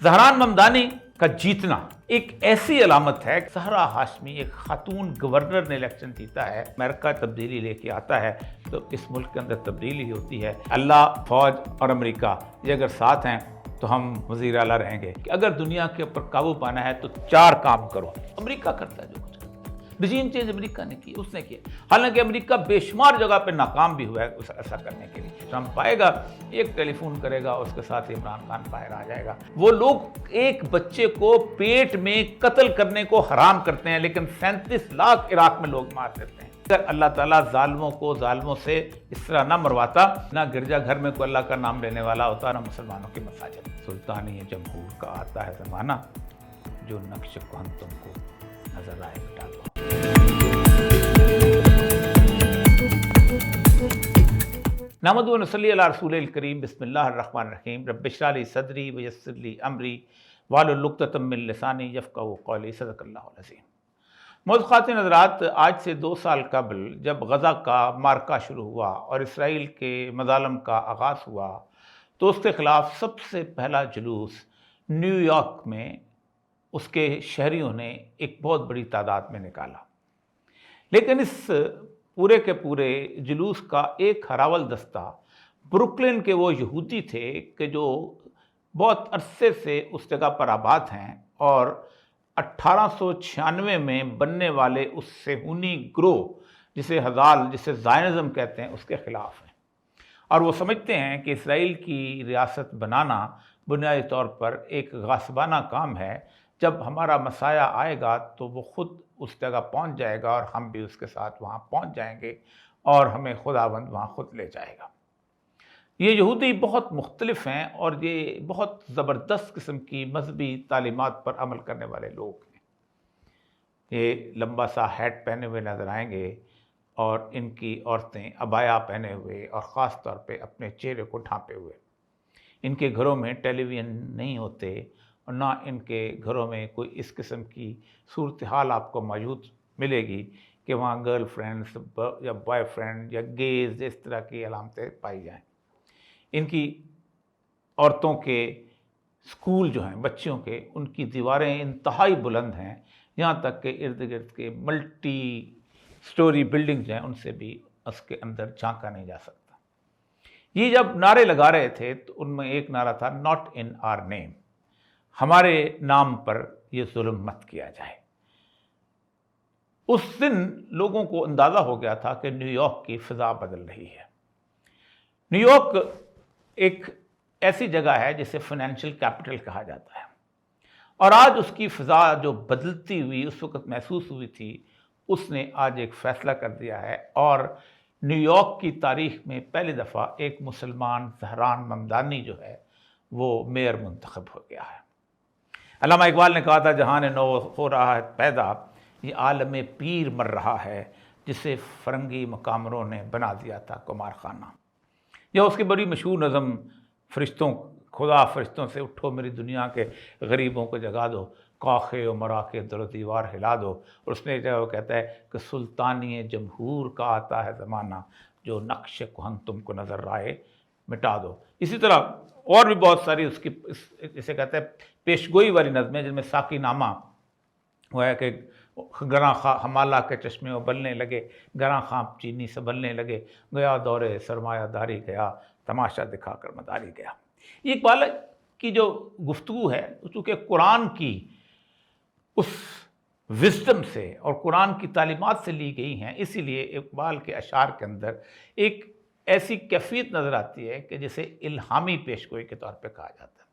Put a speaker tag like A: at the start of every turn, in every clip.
A: زہران ممدانی کا جیتنا ایک ایسی علامت ہے کہ زہرا ہاشمی ایک خاتون گورنر نے الیکشن جیتا ہے، امریکہ تبدیلی لے کے آتا ہے تو اس ملک کے اندر تبدیلی ہی ہوتی ہے۔ اللہ، فوج اور امریکہ یہ اگر ساتھ ہیں تو ہم وزیر اعلیٰ رہیں گے کہ اگر دنیا کے اوپر قابو پانا ہے تو 4 کام کرو۔ امریکہ کرتا ہے جو کچھ، رجیم چینج امریکہ نے کی، اس نے کیا، حالانکہ امریکہ بے شمار جگہ پہ ناکام بھی ہوا ہے ایسا کرنے کے لیے۔ ٹرمپ آئے گا، ایک ٹیلی فون کرے گا، اس کے ساتھ عمران خان باہر آ جائے گا۔ وہ لوگ ایک بچے کو پیٹ میں قتل کرنے کو حرام کرتے ہیں، لیکن 37 لاکھ عراق میں لوگ مار دیتے ہیں۔ اگر اللہ تعالیٰ ظالموں کو ظالموں سے اس طرح نہ مرواتا، نہ گرجا گھر میں کوئی اللہ کا نام لینے والا ہوتا، نہ مسلمانوں کی مساجد۔ سلطانی جمہور کا آتا ہے زمانہ، جو نقش کہن تم کو نظر آئے مٹا دو۔ نحمدہ و نصلی علی رسول الکریم، بسم اللہ الرحمن الرحیم۔ رب اشرح لی صدری ویسر لی امری واحلل عقدۃ من لسانی یفقہوا قولی۔ صدق اللہ العظیم۔ معزز خواتین حضرات، آج سے 2 سال قبل جب غزہ کا معرکہ شروع ہوا اور اسرائیل کے مظالم کا آغاز ہوا تو اس کے خلاف سب سے پہلا جلوس نیو یارک میں اس کے شہریوں نے ایک بہت بڑی تعداد میں نکالا، لیکن اس پورے کے پورے جلوس کا ایک ہراول دستہ بروکلن کے وہ یہودی تھے کہ جو بہت عرصے سے اس جگہ پر آباد ہیں اور 1896 میں بننے والے اس صہیونی گروہ جسے جسے زائنزم کہتے ہیں اس کے خلاف ہیں، اور وہ سمجھتے ہیں کہ اسرائیل کی ریاست بنانا بنیادی طور پر ایک غاصبانہ کام ہے۔ جب ہمارا مسایہ آئے گا تو وہ خود اس جگہ پہنچ جائے گا اور ہم بھی اس کے ساتھ وہاں پہنچ جائیں گے اور ہمیں خداوند وہاں خود لے جائے گا۔ یہ یہودی بہت مختلف ہیں اور یہ بہت زبردست قسم کی مذہبی تعلیمات پر عمل کرنے والے لوگ ہیں۔ یہ لمبا سا ہیٹ پہنے ہوئے نظر آئیں گے اور ان کی عورتیں عبایا پہنے ہوئے اور خاص طور پہ اپنے چہرے کو ڈھانپے ہوئے۔ ان کے گھروں میں ٹیلی ویژن نہیں ہوتے اور نہ ان کے گھروں میں کوئی اس قسم کی صورتحال آپ کو موجود ملے گی کہ وہاں گرل فرینڈز یا بوائے فرینڈ یا گیز اس طرح کی علامتیں پائی جائیں۔ ان کی عورتوں کے اسکول جو ہیں بچیوں کے، ان کی دیواریں انتہائی بلند ہیں، یہاں تک کہ ارد گرد کے ملٹی سٹوری بلڈنگز ہیں ان سے بھی اس کے اندر جھانکا نہیں جا سکتا۔ یہ جب نعرے لگا رہے تھے تو ان میں ایک نعرہ تھا ناٹ ان آر نیم، ہمارے نام پر یہ ظلم مت کیا جائے۔ اس دن لوگوں کو اندازہ ہو گیا تھا کہ نیو یارک کی فضا بدل رہی ہے۔ نیو یارک ایک ایسی جگہ ہے جسے فائنینشیل کیپٹل کہا جاتا ہے، اور آج اس کی فضا جو بدلتی ہوئی اس وقت محسوس ہوئی تھی، اس نے آج ایک فیصلہ کر دیا ہے اور نیو یارک کی تاریخ میں پہلی دفعہ ایک مسلمان زہران ممدانی جو ہے وہ میئر منتخب ہو گیا ہے۔ علامہ اقبال نے کہا تھا جہان نو ہو رہا ہے پیدا، یہ عالم پیر مر رہا ہے جسے فرنگی مقامروں نے بنا دیا تھا کمار خانہ۔ یہ اس کی بڑی مشہور نظم خدا فرشتوں سے اٹھو میری دنیا کے غریبوں کو جگا دو، کاخے و مرا کے در و دیوار ہلا دو، اور اس میں جو وہ کہتا ہے کہ سلطانی جمہور کا آتا ہے زمانہ، جو نقش کہن تم کو نظر آئے مٹا دو۔ اسی طرح اور بھی بہت ساری اس کی جسے کہتے ہیں پیشگوئی والی نظمیں، جن میں ساقی نامہ وہ ہے کہ گراں خواہ ہمالہ کے چشمے ابلنے لگے، گراں خواہ چینی سنبھلنے لگے، گیا دورے سرمایہ داری گیا، تماشا دکھا کر مداری گیا۔ یہ اقبال کی جو گفتگو ہے چونکہ قرآن کی اس وزڈم سے اور قرآن کی تعلیمات سے لی گئی ہیں، اسی لیے اقبال کے اشعار کے اندر ایک ایسی کیفیت نظر آتی ہے کہ جسے الہامی پیشگوئی کے طور پہ کہا جاتا ہے۔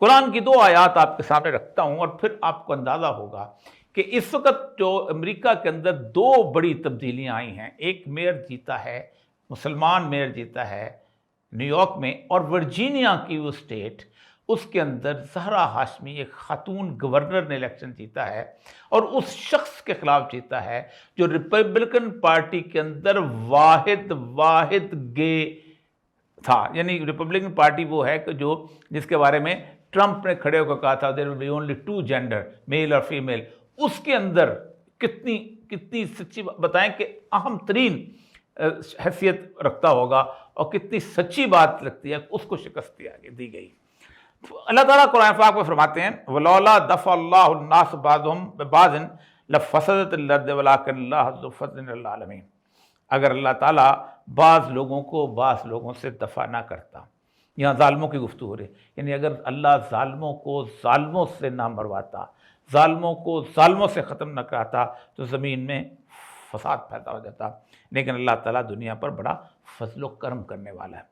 A: قرآن کی 2 آیات آپ کے سامنے رکھتا ہوں اور پھر آپ کو اندازہ ہوگا کہ اس وقت جو امریکہ کے اندر 2 بڑی تبدیلیاں آئی ہیں۔ ایک میئر جیتا ہے، مسلمان میئر جیتا ہے نیو یارک میں، اور ورجینیا کی وہ اسٹیٹ، اس کے اندر زہرا ہاشمی ایک خاتون گورنر نے الیکشن جیتا ہے اور اس شخص کے خلاف جیتا ہے جو ریپبلکن پارٹی کے اندر واحد گے تھا۔ یعنی ریپبلکن پارٹی وہ ہے کہ جس کے بارے میں ٹرمپ نے کھڑے ہو کر کہا تھا there will be only 2 gender، میل اور فیمیل۔ اس کے اندر کتنی سچی بتائیں کہ اہم ترین حیثیت رکھتا ہوگا اور کتنی سچی بات لگتی ہے، اس کو شکست دی گئی۔ اللہ تعالیٰ قرآن پاک میں فرماتے ہیں وَلَوْلَا دَفَعَ اللَّهُ النَّاسَ بَعْضَهُم بِبَعْضٍ لَفَسَدَتِ الْأَرْضُ وَلَٰكِنَّ اللَّهَ ذُو فَضْلٍ عَلَى الْعَالَمِينَ۔ اگر اللہ تعالیٰ بعض لوگوں کو بعض لوگوں سے دفع نہ کرتا، یہاں ظالموں کی گفتگو ہو رہی ہے، یعنی اگر اللہ ظالموں کو ظالموں سے نہ مرواتا، ظالموں کو ظالموں سے ختم نہ کراتا تو زمین میں فساد پیدا ہو جاتا، لیکن اللہ تعالیٰ دنیا پر بڑا فضل و کرم کرنے والا ہے۔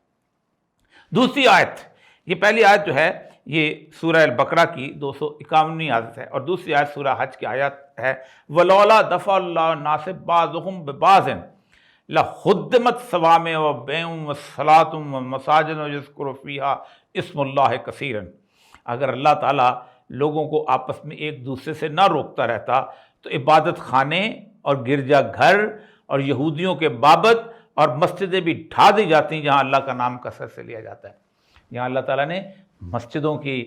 A: دوسری آیت، یہ پہلی آیت جو ہے یہ سورہ البقرہ کی 251ویں آیت ہے، اور دوسری آیت سورہ حج کی آیت ہے وَلَوْلَا دَفَعَ اللَّهُ النَّاسَ بَعْضَهُم بِبَعْضٍ لَحُدِّمَتْ صَوَامِعُ وَبِيعٌ وَصَلَاةٌ وَمَسَاجِدُ يُذْكَرُ فِيهَا اسْمُ اللَّهِ كَثِيرًا۔ اگر اللہ تعالیٰ لوگوں کو آپس میں ایک دوسرے سے نہ روکتا رہتا تو عبادت خانے اور گرجا گھر اور یہودیوں کے بابت اور مسجدیں بھی ڈھا دی جاتی جہاں اللہ کا نام کثرت سے لیا جاتا ہے۔ یہاں اللہ تعالیٰ نے مسجدوں کی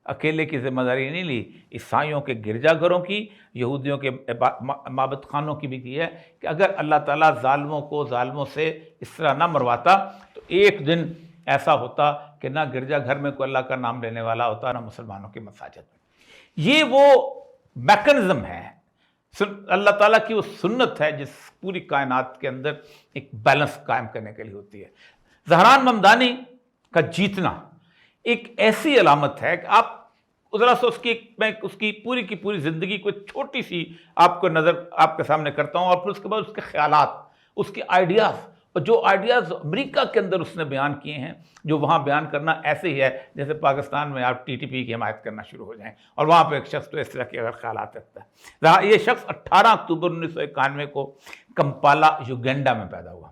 A: اکیلے کی ذمہ داری نہیں لی، عیسائیوں کے گرجا گھروں کی، یہودیوں کے معبد خانوں کی بھی کی ہے کہ اگر اللہ تعالیٰ ظالموں کو ظالموں سے اس طرح نہ مرواتا تو ایک دن ایسا ہوتا کہ نہ گرجا گھر میں کوئی اللہ کا نام لینے والا ہوتا، نہ مسلمانوں کی مساجد میں۔ یہ وہ میکنزم ہے، اللہ تعالیٰ کی وہ سنت ہے جس پوری کائنات کے اندر ایک بیلنس قائم کرنے کے لیے ہوتی ہے۔ زہران ممدانی کا جیتنا ایک ایسی علامت ہے کہ آپ ذرا سا میں اس کی پوری زندگی کو چھوٹی سی آپ کو نظر آپ کے سامنے کرتا ہوں، اور پھر اس کے بعد اس کے خیالات، اس کے آئیڈیاز، اور جو آئیڈیاز امریکہ کے اندر اس نے بیان کیے ہیں، جو وہاں بیان کرنا ایسے ہی ہے جیسے پاکستان میں آپ TTP کی حمایت کرنا شروع ہو جائیں، اور وہاں پہ ایک شخص تو اس طرح کے اگر خیالات رکھتا ہے۔ یہ شخص 18 اکتوبر 1991 کو کمپالا یوگینڈا میں پیدا ہوا۔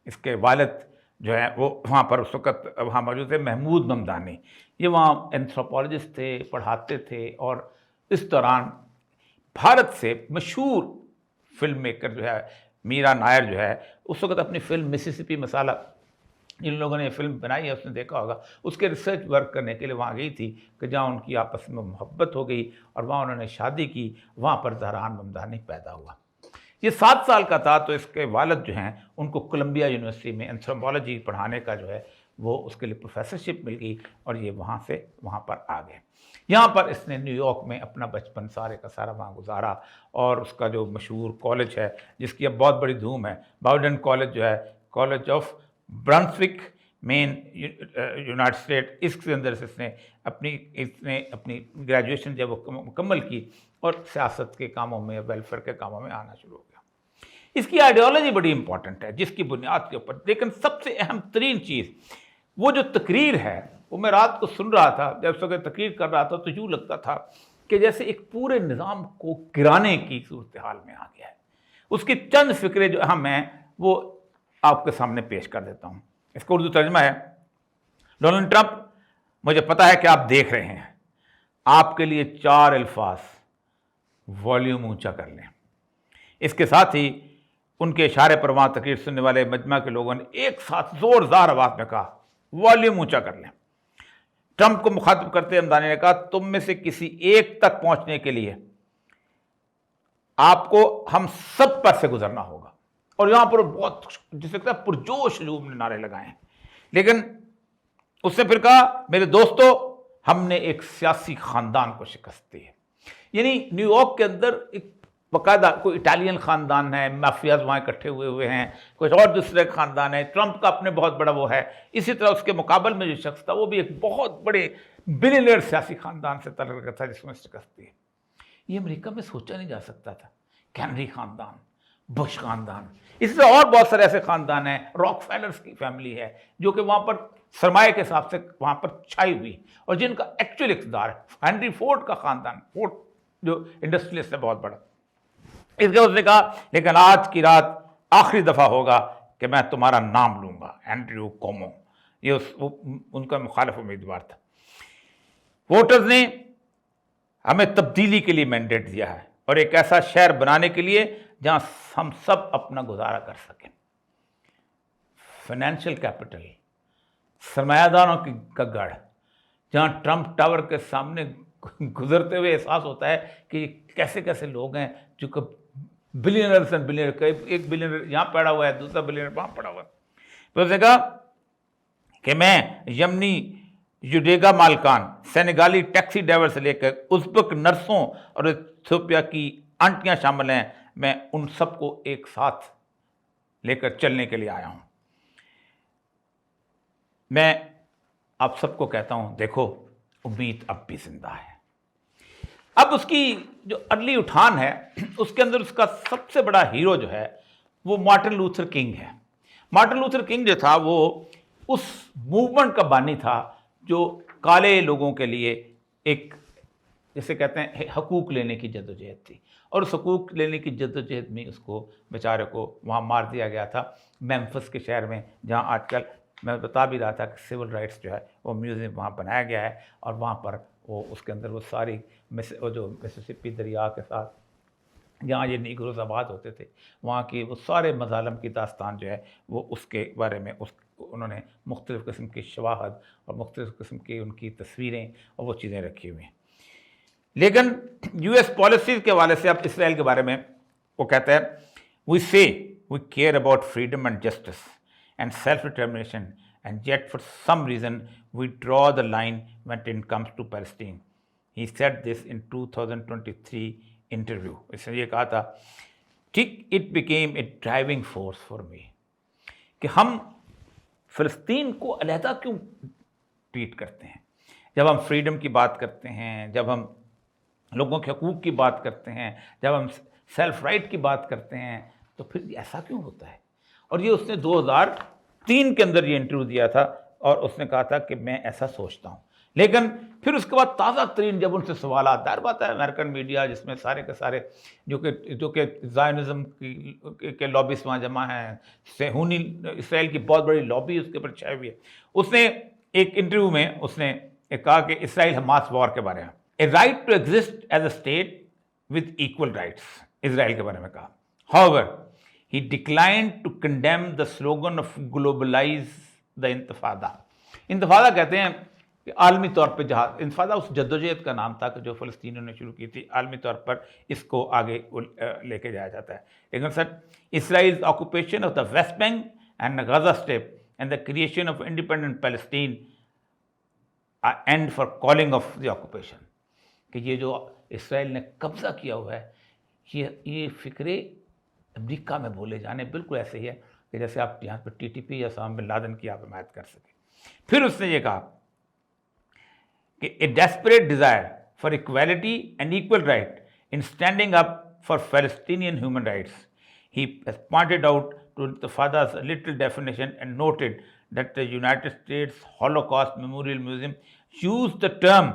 A: اس کے والد جو ہے وہ وہاں پر اس وقت وہاں موجود تھے، محمود ممدانی۔ یہ وہاں اینتھروپولوجسٹ تھے، پڑھاتے تھے، اور اس دوران بھارت سے مشہور فلم میکر جو ہے میرا نائر جو ہے اس وقت اپنی فلم مسیسپی مسالہ، جن لوگوں نے یہ فلم بنائی ہے اس نے دیکھا ہوگا، اس کے ریسرچ ورک کرنے کے لیے وہاں گئی تھی کہ جہاں ان کی آپس میں محبت ہو گئی اور وہاں انہوں نے شادی کی، وہاں پر زہران ممدانی پیدا ہوا۔ یہ 7 سال کا تھا تو اس کے والد جو ہیں ان کو کولمبیا یونیورسٹی میں اینتھروپولوجی پڑھانے کا جو ہے وہ اس کے لیے پروفیسرشپ مل گئی، اور یہ وہاں سے وہاں پر آ گئے۔ یہاں پر اس نے نیو یارک میں اپنا بچپن سارے کا سارا وہاں گزارا، اور اس کا جو مشہور کالج ہے جس کی اب بہت بڑی دھوم ہے، باؤڈن کالج جو ہے، college of Brunswick Maine United state, اس کے اندر سے اس نے اپنی گریجویشن جب وہ مکمل کی اور سیاست کے کاموں میں، ویلفیئر کے کاموں میں آنا شروع ہو گیا۔ اس کی آئیڈیالوجی بڑی امپورٹنٹ ہے جس کی بنیاد کے اوپر، لیکن سب سے اہم ترین چیز وہ جو تقریر ہے، وہ میں رات کو سن رہا تھا، جب اس وقت تقریر کر رہا تھا تو یوں لگتا تھا کہ جیسے ایک پورے نظام کو گرانے کی صورتحال میں آ گیا ہے۔ اس کی چند فکریں جو اہم ہیں وہ آپ کے سامنے پیش کر دیتا ہوں۔ اس کا اردو ترجمہ ہے: ڈونلڈ ٹرمپ، مجھے پتا ہے کہ آپ دیکھ رہے ہیں، آپ کے لیے 4 الفاظ، والیوم اونچا کر لیں۔ اس کے ساتھ ہی ان کے اشارے پر وہاں تقریر سننے والے مجمع کے لوگوں نے ایک ساتھ زوردار آواز میں کہا، والیوم اونچا کر لیں۔ ٹرمپ کو مخاطب کرتے ممدانی نے کہا، تم میں سے کسی ایک تک پہنچنے کے لیے آپ کو ہم سب پر سے گزرنا ہوگا۔ اور یہاں پر بہت جسے کہتا ہے پرجوش لوگوں نے نعرے لگائے ہیں، لیکن اس نے پھر کہا، میرے دوستو، ہم نے ایک سیاسی خاندان کو شکست دی ہے۔ یعنی نیو یارک کے اندر ایک باقاعدہ کوئی اٹالین خاندان ہے، مافیاز وہاں اکٹھے ہوئے ہیں، کوئی اور دوسرے خاندان ہے، ٹرمپ کا اپنے بہت بڑا وہ ہے۔ اسی طرح اس کے مقابل میں جو شخص تھا وہ بھی ایک بہت بڑے بلینئر سیاسی خاندان سے تعلق رکھتا تھا جس میں شکست دی۔ یہ امریکہ میں سوچا نہیں جا سکتا تھا۔ کینری خاندان، بش خاندان، اسی طرح اور بہت سارے ایسے خاندان ہیں، راک فیلرز کی فیملی ہے جو کہ وہاں پر سرمایہ کے حساب سے وہاں پر چھائی ہوئی، اور جن کا ایکچوئل اقتدار ہے۔ ہنری فورڈ کا خاندان، فورڈ جو انڈسٹریلسٹ ہے بہت بڑا، اس کے اس نے کہا، لیکن آج کی رات آخری دفعہ ہوگا کہ میں تمہارا نام لوں گا، اینڈریو کومو۔ یہ ان کا مخالف امیدوار تھا۔ ووٹرز نے ہمیں تبدیلی کے لیے مینڈیٹ دیا ہے اور ایک ایسا شہر بنانے کے لیے جہاں ہم سب اپنا گزارا کر سکیں۔ فائنینشیل کیپٹل، سرمایہ داروں کا گڑھ، جہاں ٹرمپ ٹاور کے سامنے گزرتے ہوئے احساس ہوتا ہے کہ کیسے کیسے لوگ ہیں جو کہ بلینئرز اینڈ بلینئر، ایک بلینئر یہاں پڑا ہوا ہے، دوسرا بلینئر وہاں پڑا ہوا ہے۔ پھر اس نے کہا کہ میں یمنی یوڈیگا مالکان، سینیگالی ٹیکسی ڈرائیور سے لے کر ازبک نرسوں اور ایتھوپیا کی آنٹیاں شامل ہیں، میں ان سب کو ایک ساتھ لے کر چلنے کے لیے آیا ہوں۔ میں آپ سب کو کہتا ہوں، دیکھو امید اب بھی زندہ ہے۔ اب اس کی جو ارلی اٹھان ہے، اس کے اندر اس کا سب سے بڑا ہیرو جو ہے وہ مارٹن لوتھر کنگ ہے۔ مارٹن لوتھر کنگ جو تھا وہ اس موومنٹ کا بانی تھا جو کالے لوگوں کے لیے ایک، جسے کہتے ہیں، حقوق لینے کی جدوجہد تھی، اور اس حقوق لینے کی جدوجہد میں اس کو بیچارے کو وہاں مار دیا گیا تھا، میمفس کے شہر میں، جہاں آج کل میں بتا بھی رہا تھا کہ سول رائٹس جو ہے وہ میوزیم وہاں بنایا گیا ہے، اور وہاں پر وہ اس کے اندر وہ ساری وہ جو مسیسپی دریا کے ساتھ جہاں یہ نیگروز آباد ہوتے تھے، وہاں کی وہ سارے مظالم کی داستان جو ہے وہ اس کے بارے میں انہوں نے مختلف قسم کی شواہد اور مختلف قسم کی ان کی تصویریں اور وہ چیزیں رکھی ہوئی ہیں۔ لیکن یو ایس پالیسیز کے حوالے سے اب اسرائیل کے بارے میں وہ کہتا ہے، we say we care about freedom and justice and self determination and yet for some reason we draw the line when it comes to Palestine. He said this in 2023 interview. اس نے یہ کہا تھا، ٹھیک، it became a driving force for me, کہ ہم فلسطین کو علیحدہ کیوں ٹریٹ کرتے ہیں؟ جب ہم فریڈم کی بات کرتے ہیں، جب ہم لوگوں کے حقوق کی بات کرتے ہیں، جب ہم سیلف رائٹ کی بات کرتے ہیں، تو پھر ایسا کیوں ہوتا ہے؟ اور یہ اس نے 2003 کے اندر یہ انٹرویو دیا تھا، اور اس نے کہا تھا کہ میں ایسا سوچتا ہوں۔ لیکن پھر اس کے بعد تازہ ترین جب ان سے سوالات، ظاہر بات ہے امریکن میڈیا جس میں سارے کے سارے جو کہ زائنزم کے لابیس وہاں جمع ہیں، صہیونی اسرائیل کی بہت بڑی لابی اس کے اوپر چھائی ہوئی ہے، اس نے ایک انٹرویو میں اس نے کہا کہ اسرائیل حماس وار کے بارے میں، a right to exist as a state with equal rights, اسرائیل کے بارے میں کہا۔ However, he declined to condemn the slogan of globalize the انتفاضہ۔ انتفاضہ کہتے ہیں کہ عالمی طور پہ جہاد، انتفاضہ اس جدوجہد کا نام تھا کہ جو فلسطینیوں نے شروع کی تھی، عالمی طور پر اس کو آگے لے کے جایا جاتا ہے۔ لیکن sir, Israel occupation of the West Bank and Gaza strip and the creation of independent Palestine and for calling of the occupation, کہ یہ جو اسرائیل نے قبضہ کیا ہوا ہے، یہ فکرے امریکہ میں بولے جانے بالکل ایسے ہی ہے کہ جیسے آپ یہاں پہ TTP یا اسامہ بن لادن کی آپ حمایت کر سکیں۔ پھر اس نے یہ کہا کہ a desperate desire for equality and equal right in standing up for Palestinian human rights, he has pointed out to انتفاضا's little definition and noted that the United States Holocaust Memorial Museum used the term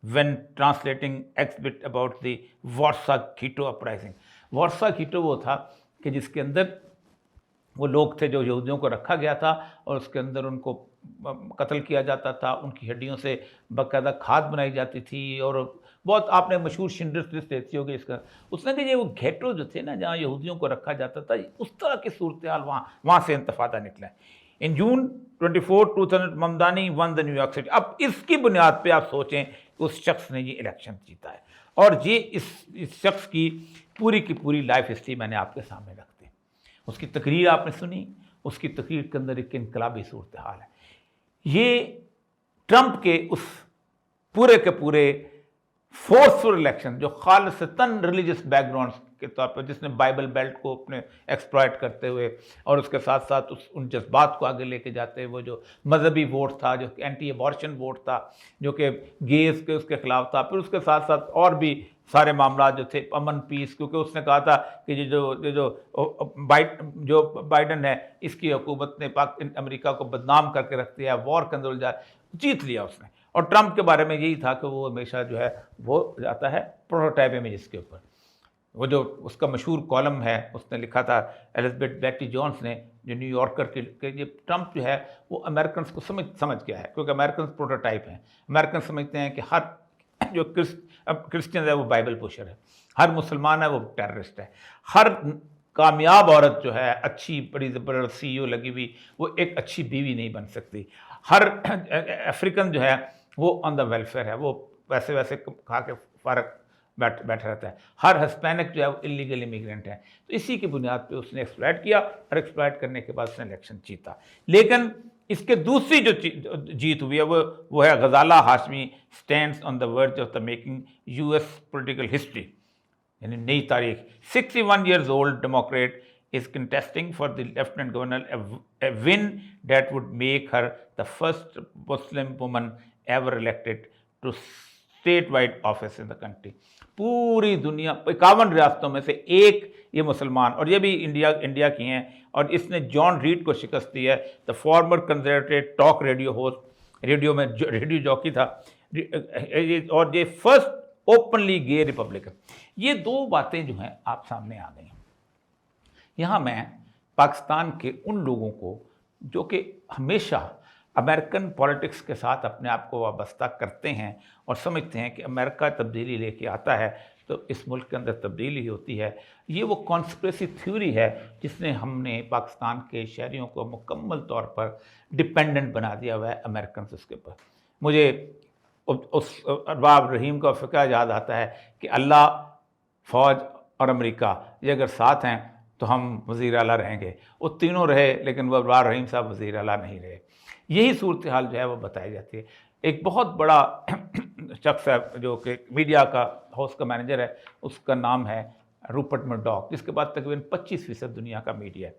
A: when translating exhibit about the Warsaw Ghetto uprising۔ Warsaw ghetto وہ تھا کہ جس کے اندر وہ لوگ تھے جو یہودیوں کو رکھا گیا تھا، اور اس کے اندر ان کو قتل کیا جاتا تھا، ان کی ہڈیوں سے باقاعدہ کھاد بنائی جاتی تھی، اور بہت آپ نے مشہور شنڈلرز لسٹ دیکھی ہوگی اس کا۔ اس نے کہ یہ وہ گھیٹو جو تھے نا جہاں یہودیوں کو رکھا جاتا تھا، اس طرح کی صورتحال وہاں سے انتفاضہ نکلا ہے۔ In June 24 2000 Mamdani won the New York City. اب اس کی بنیاد پہ آپ سوچیں کہ اس شخص نے یہ الیکشن جیتا ہے، اور یہ اس شخص کی پوری لائف ہسٹری میں نے آپ کے سامنے رکھ دی۔ اس کی تقریر آپ نے سنی، اس کی تقریر کے اندر ایک انقلابی صورتحال ہے۔ یہ ٹرمپ کے اس پورے کے پورے فورسفل الیکشن جو خالصتاً ریلیجس بیک گراؤنڈ کے طور پر، جس نے بائبل بیلٹ کو اپنے ایکسپلائٹ کرتے ہوئے اور اس کے ساتھ ساتھ ان جذبات کو آگے لے کے جاتے ہوئے، وہ جو مذہبی ووٹ تھا، جو اینٹی ایبارشن ووٹ تھا، جو کہ گیز کے اس کے خلاف تھا، پھر اس کے ساتھ ساتھ اور بھی سارے معاملات جو تھے، امن پیس، کیونکہ اس نے کہا تھا کہ جو بائیڈن ہے، اس کی حکومت نے امریکہ کو بدنام کر کے رکھ دیا، وار کے اندر الجھا، جیت لیا اس نے۔ اور ٹرمپ کے بارے میں یہی تھا کہ وہ ہمیشہ جو ہے وہ جاتا ہے پروٹوٹائپ امیجز کے اوپر۔ وہ جو اس کا مشہور کالم ہے، اس نے لکھا تھا ایلزبتھ بیٹی جونس نے، جو نیو یارکر کہ یہ ٹرمپ جو ہے وہ امریکنس کو سمجھ گیا ہے، کیونکہ امریکنس پروٹوٹائپ ہیں۔ امریکن سمجھتے ہیں کہ ہر جو کرسچن ہے وہ بائبل پوشر ہے، ہر مسلمان ہے وہ ٹیررسٹ ہے، ہر کامیاب عورت جو ہے اچھی بڑی زبردست CEO لگی ہوئی، وہ ایک اچھی بیوی نہیں بن سکتی، ہر افریقن جو ہے وہ آن دا ویلفیئر ہے، وہ ویسے کھا کے فارغ بیٹھا رہتا ہے، ہر ہسپینک جو ہے وہ انلیگل امیگرینٹ ہے۔ تو اسی کی بنیاد پہ اس نے ایکسپلائٹ کیا، اور ایکسپلائٹ کرنے کے بعد اس نے الیکشن جیتا۔ لیکن اس کے دوسری جو جیت ہوئی ہے وہ ہے Ghazala Hashmi stands on the verge of the making U S political history, یعنی نئی تاریخ. 61 years old Democrat is contesting for the Lieutenant Governor, a win that would make her the first Muslim woman ever elected to statewide office in the country. پوری دنیا 51 ریاستوں میں سے ایک یہ مسلمان، اور یہ بھی انڈیا کی ہیں، اور اس نے جان ریڈ کو شکست دی ہے، the former conservative talk radio host, radio میں ریڈیو جاکی تھا، اور یہ فرسٹ اوپنلی گے ریپبلکن. یہ دو باتیں جو ہیں آپ سامنے آ گئی. یہاں میں پاکستان کے ان لوگوں کو جو کہ ہمیشہ امریکن پولیٹکس کے ساتھ اپنے آپ کو وابستہ کرتے ہیں اور سمجھتے ہیں کہ امریکہ تبدیلی لے کے آتا ہے تو اس ملک کے اندر تبدیلی ہوتی ہے، یہ وہ کانسپریسی تھیوری ہے جس نے ہم نے پاکستان کے شہریوں کو مکمل طور پر ڈپینڈنٹ بنا دیا ہوا ہے امریکنز اس کے اوپر. مجھے اس ارباب رحیم کا فقہ یاد آتا ہے کہ اللہ، فوج اور امریکہ یہ اگر ساتھ ہیں تو ہم وزیر اعلیٰ رہیں گے. وہ تینوں رہے لیکن وہ ارباب رحیم صاحب وزیر اعلیٰ نہیں رہے. یہی صورتحال جو ہے وہ بتائی جاتی ہے. ایک بہت بڑا شخص ہے جو کہ میڈیا کا ہاؤس کا مینیجر ہے، اس کا نام ہے روپرٹ مرڈاک، جس کے بعد تقریباً 25% دنیا کا میڈیا ہے.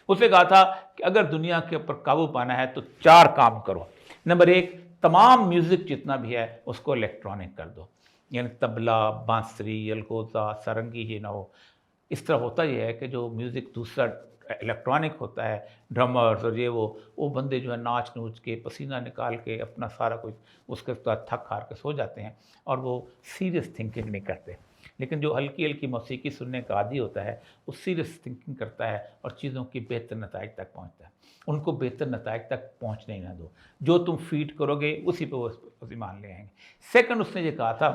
A: اس نے کہا تھا کہ اگر دنیا کے اوپر قابو پانا ہے تو 4 کام کرو. نمبر 1، تمام میوزک جتنا بھی ہے اس کو الیکٹرانک کر دو، یعنی طبلہ، بانسری، الگوزا، سرنگی یہ نہ ہو. اس طرح ہوتا یہ ہے کہ جو میوزک دوسرا الیکٹرانک ہوتا ہے، ڈرمرز اور یہ وہ بندے جو ہے ناچ نوچ کے پسینہ نکال کے اپنا سارا کچھ اس کے ساتھ تھک ہار کے سو جاتے ہیں اور وہ سیریس تھنکنگ نہیں کرتے. لیکن جو ہلکی ہلکی موسیقی سننے کا عادی ہوتا ہے وہ سیریس تھنکنگ کرتا ہے اور چیزوں کی بہتر نتائج تک پہنچتا ہے. ان کو بہتر نتائج تک پہنچنے ہی نہ دو، جو تم فیڈ کرو گے اسی پہ وہ ایمان لے آئیں گے. سیکنڈ، اس نے یہ کہا تھا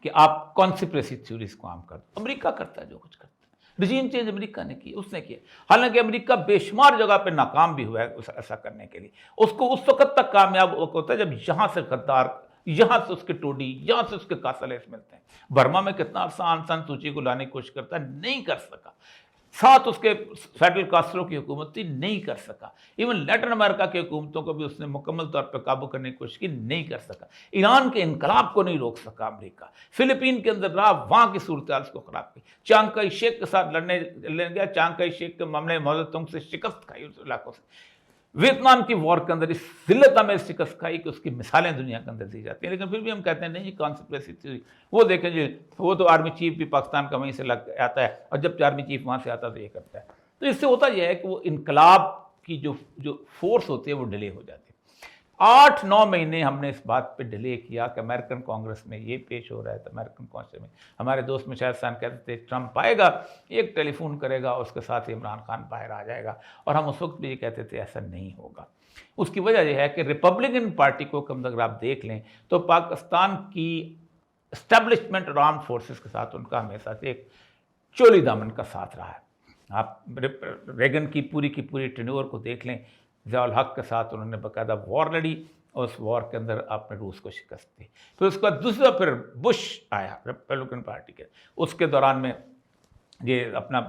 A: کہ آپ کانسپریسی تھیوریز کو عام کر دو. امریکہ کرتا ہے جو کچھ کرتا ہے، رجیم چینج امریکہ نے کی، اس نے کیا. حالانکہ امریکہ بے شمار جگہ پہ ناکام بھی ہوا ہے ایسا کرنے کے لیے. اس کو اس وقت تک کامیاب ہوتا ہے جب یہاں سے غدار، یہاں سے اس کے ٹوڈی، یہاں سے اس کے کاسلیس ملتے ہیں. برما میں کتنا عرصہ آن سان سوچی کو لانے کی کوشش کرتا ہے، نہیں کر سکا. ساتھ اس کے فیڈرل کاسٹرو کی حکومت تھی، نہیں کر سکا. ایون لیٹن امریکہ کی حکومتوں کو بھی اس نے مکمل طور پہ قابو کرنے کی کوشش کی، نہیں کر سکا. ایران کے انقلاب کو نہیں روک سکا امریکہ. فلپین کے اندر رہا، وہاں کی صورتحال اس کو خراب کی. چانگ کائی شیک کے ساتھ لڑنے گیا، چانگ کائی شیک کے معاملے میں تنگ سے شکست کھائی اس علاقوں سے. ویتنام کی وار کے اندر اس ذلت میں شکست کھائی کہ اس کی مثالیں دنیا کے اندر دی جاتی ہیں. لیکن پھر بھی ہم کہتے ہیں نہیں یہ کانسپریسی تھیوری. وہ دیکھیں جی، وہ تو آرمی چیف بھی پاکستان کا وہیں سے لگ آتا ہے، اور جب آرمی چیف وہاں سے آتا ہے تو یہ کرتا ہے. تو اس سے ہوتا یہ ہے کہ وہ انقلاب کی جو فورس ہوتی ہے وہ ڈیلے ہو جاتی ہے. 8-9 مہینے ہم نے اس بات پہ ڈیلے کیا کہ امریکن کانگریس میں یہ پیش ہو رہا ہے. تو امریکن کانگریس میں ہمارے دوست مشاہد صاحب کہتے تھے ٹرمپ آئے گا، ایک ٹیلی فون کرے گا، اس کے ساتھ عمران خان باہر آ جائے گا. اور ہم اس وقت بھی یہ کہتے تھے ایسا نہیں ہوگا. اس کی وجہ یہ ہے کہ ریپبلکن پارٹی کو کم اگر آپ دیکھ لیں تو پاکستان کی اسٹیبلشمنٹ اور آرم فورسز کے ساتھ ان کا ہمیشہ سے ایک چولی دامن کا ساتھ رہا ہے. آپ ریگن کی پوری ٹینیور کو دیکھ لیں، ضیاء الحق کے ساتھ انہوں نے باقاعدہ وار لڑی اور اس وار کے اندر آپ نے روس کو شکست دی. پھر اس کے بعد دوسرا پھر بش آیا ریپبلکن پارٹی کے، اس کے دوران میں یہ اپنا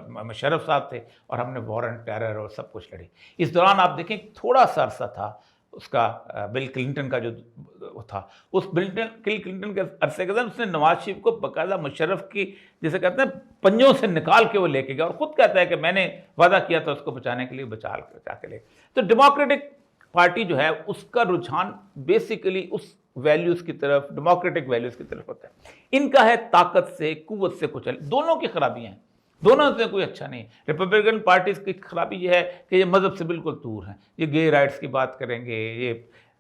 A: مشرف صاحب تھے اور ہم نے وار اینڈ ٹیرر اور سب کچھ لڑی. اس دوران آپ دیکھیں تھوڑا سا عرصہ تھا اس کا بل کلنٹن کا جو تھا، اس کلنٹن کے عرصے کے اندر اس نے نواز شریف کو باقاعدہ مشرف کی جیسے کہتے ہیں پنجوں سے نکال کے وہ لے کے گیا، اور خود کہتا ہے کہ میں نے وعدہ کیا تھا اس کو بچانے کے لیے، بچا کے لے. تو ڈیموکریٹک پارٹی جو ہے اس کا رجحان بیسیکلی اس ویلیوز کی طرف، ڈیموکریٹک ویلیوز کی طرف ہوتا ہے. ان کا ہے طاقت سے، قوت سے کچھ، دونوں کی خرابیاں ہیں، دونوں سے کوئی اچھا نہیں. ریپبلکن پارٹیز کی خرابی یہ ہے کہ یہ مذہب سے بالکل دور ہیں. یہ گے رائٹس کی بات کریں گے، یہ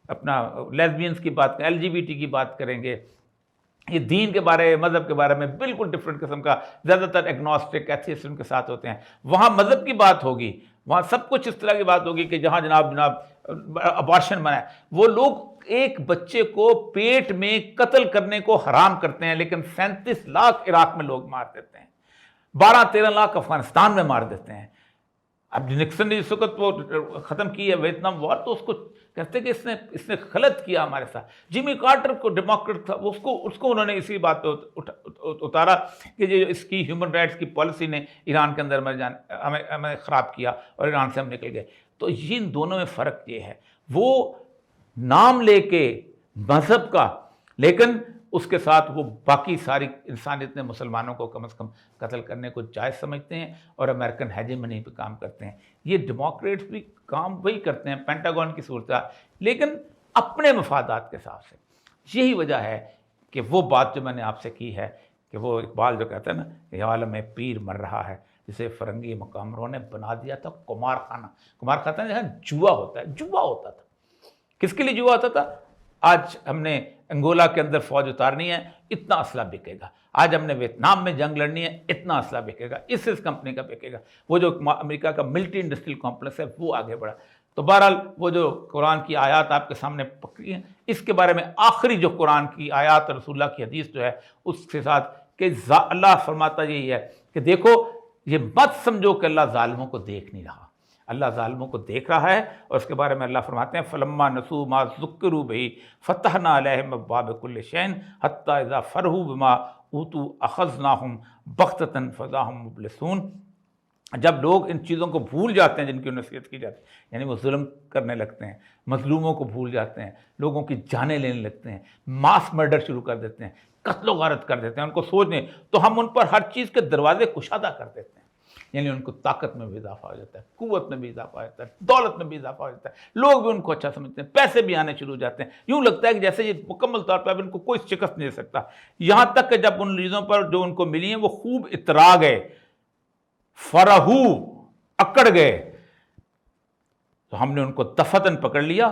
A: اپنا لیسبینس کی بات کریں، LGBT کی بات کریں گے، یہ دین کے بارے، مذہب کے بارے میں بالکل ڈفرینٹ قسم کا، زیادہ تر ایگنوسٹک ایتھیسٹ ان کے ساتھ ہوتے ہیں. وہاں مذہب کی بات ہوگی، وہاں سب کچھ اس طرح کی بات ہوگی کہ جہاں جناب ابارشن منع ہے. وہ لوگ ایک بچے کو پیٹ میں قتل کرنے کو حرام کرتے ہیں، لیکن 37 لاکھ عراق میں لوگ مار دیتے ہیں، 12-13 لاکھ افغانستان میں مار دیتے ہیں. اب نکسن نے جس وقت وہ ختم کی ہے ویتنام وار تو اس کو کہتے کہ اس نے غلط کیا ہمارے ساتھ. جمی کارٹر کو ڈیموکریٹ تھا، اس کو انہوں نے اسی بات پہ اتارا کہ جو اس کی ہیومن رائٹس کی پالیسی نے ایران کے اندر ہمیں خراب کیا اور ایران سے ہم نکل گئے. تو ان دونوں میں فرق یہ ہے، وہ نام لے کے مذہب کا، لیکن اس کے ساتھ وہ باقی ساری انسانیت نے مسلمانوں کو کم از کم قتل کرنے کو جائز سمجھتے ہیں اور امریکن ہیجمنی پہ کام کرتے ہیں۔ یہ ڈیموکریٹس بھی کام وہی کرتے ہیں، پینٹاگون کی صورت، لیکن اپنے مفادات کے حساب سے۔ یہی وجہ ہے کہ وہ بات جو میں نے آپ سے کی ہے کہ وہ اقبال جو کہتا ہے نا، یہ عالم پیر مر رہا ہے، جسے فرنگی مقامروں نے بنا دیا تھا قمار خانہ۔ قمار خانہ جہاں جوا ہوتا ہے، جوا ہوتا تھا۔ کس کے لیے جوا ہوتا تھا؟ آج ہم نے انگولا کے اندر فوج اتارنی ہے، اتنا اسلحہ بکے گا۔ آج ہم نے ویتنام میں جنگ لڑنی ہے، اتنا اسلحہ بکے گا، اس کمپنی کا بکے گا۔ وہ جو امریکہ کا ملٹری انڈسٹریل کمپلیکس ہے وہ آگے بڑھا۔ تو بہرحال وہ جو قرآن کی آیات آپ کے سامنے پکڑی ہیں، اس کے بارے میں آخری جو قرآن کی آیات اور رسول اللہ کی حدیث جو ہے اس کے ساتھ کہ اللہ فرماتا یہی ہے کہ دیکھو یہ مت سمجھو کہ اللہ ظالموں کو دیکھ نہیں رہا، اللہ ظالموں کو دیکھ رہا ہے۔ اور اس کے بارے میں اللہ فرماتے ہیں فلما نسوا ما ذکروا بہ فتحنا علیہم ابواب کل شیء حتی اذا فرحوا بما اوتوا اخذناہم بغتۃ فاذا ہم مبلسون۔ جب لوگ ان چیزوں کو بھول جاتے ہیں جن کی نصیحت کی جاتی ہے، یعنی وہ ظلم کرنے لگتے ہیں، مظلوموں کو بھول جاتے ہیں، لوگوں کی جانیں لینے لگتے ہیں، ماس مرڈر شروع کر دیتے ہیں، قتل و غارت کر دیتے ہیں، ان کو سوچنے تو ہم ان پر ہر چیز کے دروازے کشادہ کر دیتے ہیں۔ یعنی ان کو طاقت میں بھی اضافہ ہو جاتا ہے، قوت میں بھی اضافہ ہو جاتا ہے، دولت میں بھی اضافہ ہو جاتا ہے، لوگ بھی ان کو اچھا سمجھتے ہیں، پیسے بھی آنے شروع ہو جاتے ہیں، یوں لگتا ہے کہ جیسے یہ مکمل طور پر اب ان کو کوئی شکست نہیں دے سکتا۔ یہاں تک کہ جب ان چیزوں پر جو ان کو ملی ہیں وہ خوب اترا گئے، فرحو، اکڑ گئے، تو ہم نے ان کو دفتن پکڑ لیا۔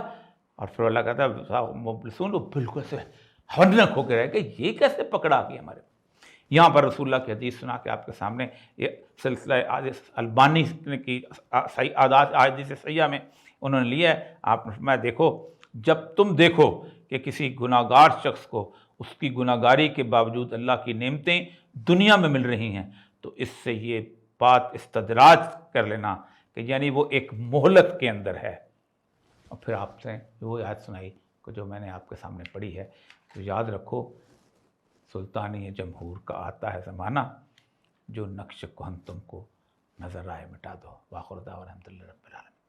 A: اور پھر اللہ کہتا ہے مبلسون، وہ بالکل سے ہونک ہو کے رہ گئے، یہ کیسے پکڑا گیا ہمارے۔ یہاں پر رسول اللہ کی حدیث سنا کے آپ کے سامنے یہ سلسلہ البانی کی احادیث صحیحہ میں انہوں نے لیا ہے۔ آپ نے فرمایا دیکھو، جب تم دیکھو کہ کسی گناہ گار شخص کو اس کی گناہ گاری کے باوجود اللہ کی نعمتیں دنیا میں مل رہی ہیں، تو اس سے یہ بات استدراج کر لینا کہ یعنی وہ ایک مہلت کے اندر ہے۔ اور پھر آپ سے وہ یاد سنائی کہ جو میں نے آپ کے سامنے پڑھی ہے، تو یاد رکھو سلطانی جمہور کا آتا ہے زمانہ، جو نقش کہن تم کو نظر آئے مٹا دو۔ وآخر دعوانا الحمدللہ رب العالمین۔